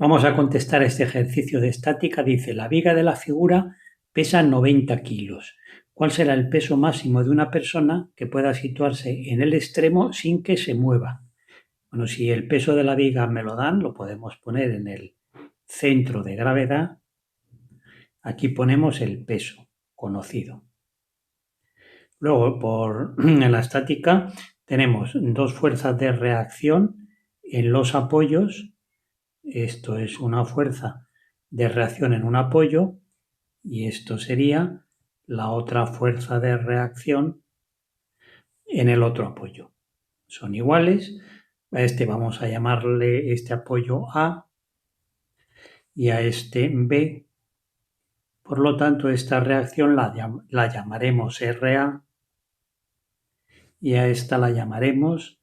Vamos a contestar este ejercicio de estática. Dice, la viga de la figura pesa 90 kilos. ¿Cuál será el peso máximo de una persona que pueda situarse en el extremo sin que se mueva? Bueno, si el peso de la viga me lo dan, lo podemos poner en el centro de gravedad. Aquí ponemos el peso conocido. Luego, en la estática tenemos dos fuerzas de reacción en los apoyos. Esto es una fuerza de reacción en un apoyo y esto sería la otra fuerza de reacción en el otro apoyo. Son iguales. A este vamos a llamarle este apoyo A y a este B. Por lo tanto, esta reacción la llamaremos RA y a esta la llamaremos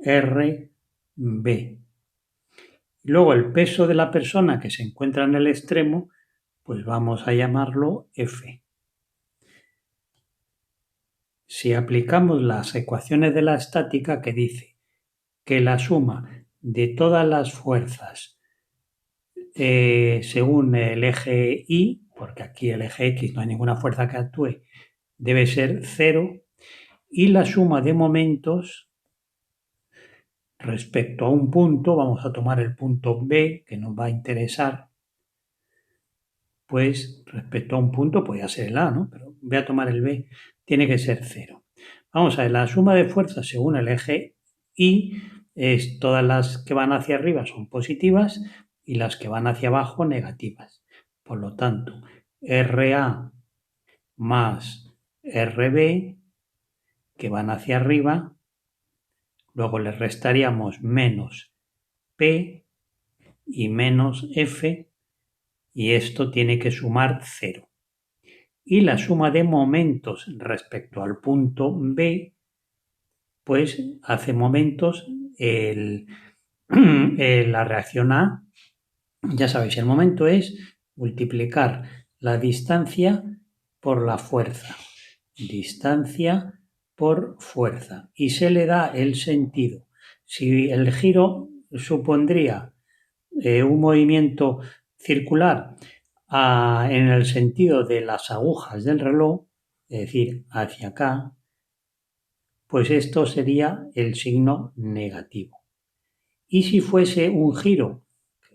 RB. Y luego el peso de la persona que se encuentra en el extremo, pues vamos a llamarlo F. Si aplicamos las ecuaciones de la estática que dice que la suma de todas las fuerzas según el eje Y, porque aquí el eje X no hay ninguna fuerza que actúe, debe ser 0, y la suma de momentos respecto a un punto, vamos a tomar el punto B, que nos va a interesar, pues respecto a un punto podría ser el A, ¿no? Pero voy a tomar el B, tiene que ser 0. Vamos a ver, la suma de fuerzas según el eje Y es todas las que van hacia arriba son positivas y las que van hacia abajo negativas. Por lo tanto, RA más RB, que van hacia arriba, luego le restaríamos menos P y menos F, y esto tiene que sumar 0. Y la suma de momentos respecto al punto B, pues hace momentos la reacción A. Ya sabéis, el momento es multiplicar la distancia por la fuerza. Distancia por fuerza. Y se le da el sentido. Si el giro supondría un movimiento circular en el sentido de las agujas del reloj, es decir, hacia acá, pues esto sería el signo negativo. Y si fuese un giro,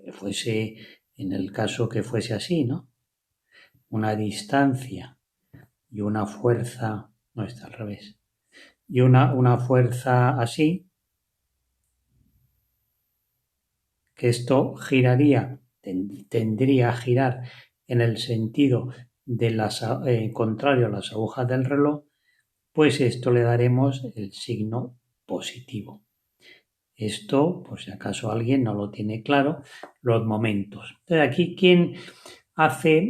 que fuese, en el caso que fuese así, ¿no? Una distancia y una fuerza, no está al revés, y una fuerza así, que esto giraría, tendría a girar en el sentido de contrario a las agujas del reloj, pues esto le daremos el signo positivo. Esto, por si acaso alguien no lo tiene claro, los momentos. Entonces aquí, ¿quién hace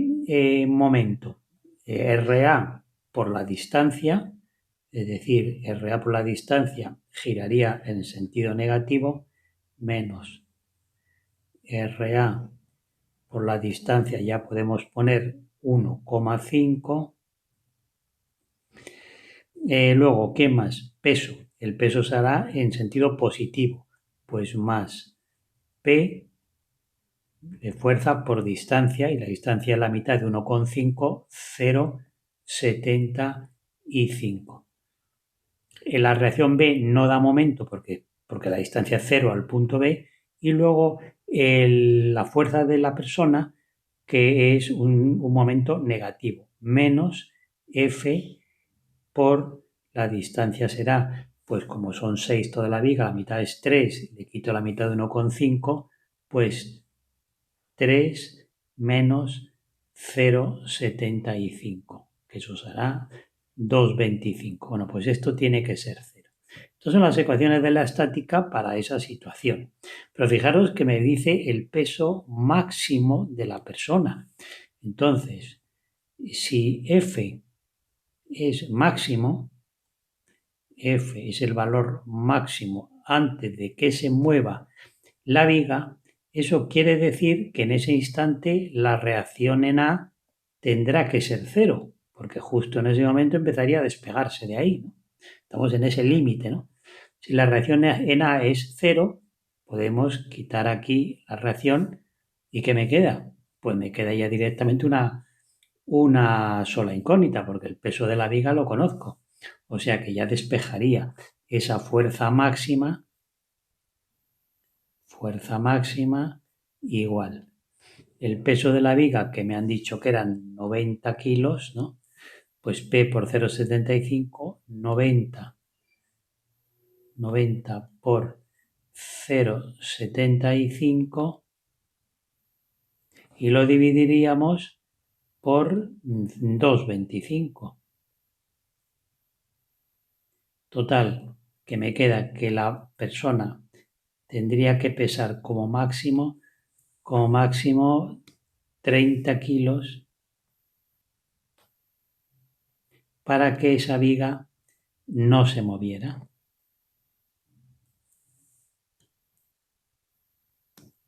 momento? RA por la distancia, es decir, RA por la distancia giraría en el sentido negativo, menos RA por la distancia, ya podemos poner 1,5. Luego, ¿qué más? Peso. El peso será en sentido positivo, pues más P de fuerza por distancia, y la distancia es la mitad de 1,5, 0,75. En la reacción B no da momento porque la distancia es 0 al punto B, y luego la fuerza de la persona, que es un momento negativo, menos F por la distancia será, pues como son 6 toda la viga, la mitad es 3, le quito la mitad de 1,5, pues 3 menos 0,75, que eso será 2,25. Bueno, pues esto tiene que ser 0. Estas son las ecuaciones de la estática para esa situación. Pero fijaros que me dice el peso máximo de la persona. Entonces, si F es máximo, F es el valor máximo antes de que se mueva la viga, eso quiere decir que en ese instante la reacción en A tendrá que ser 0, porque justo en ese momento empezaría a despegarse de ahí, ¿no? Estamos en ese límite, ¿no? Si la reacción en A es 0, podemos quitar aquí la reacción ¿Y qué me queda? Pues me queda ya directamente una sola incógnita, porque el peso de la viga lo conozco. O sea que ya despejaría esa fuerza máxima igual. El peso de la viga, que me han dicho que eran 90 kilos, ¿no? Pues P por 0,75, 90 por 0,75 y lo dividiríamos por 2,25. Total, que me queda que la persona tendría que pesar como máximo 30 kilos para que esa viga no se moviera.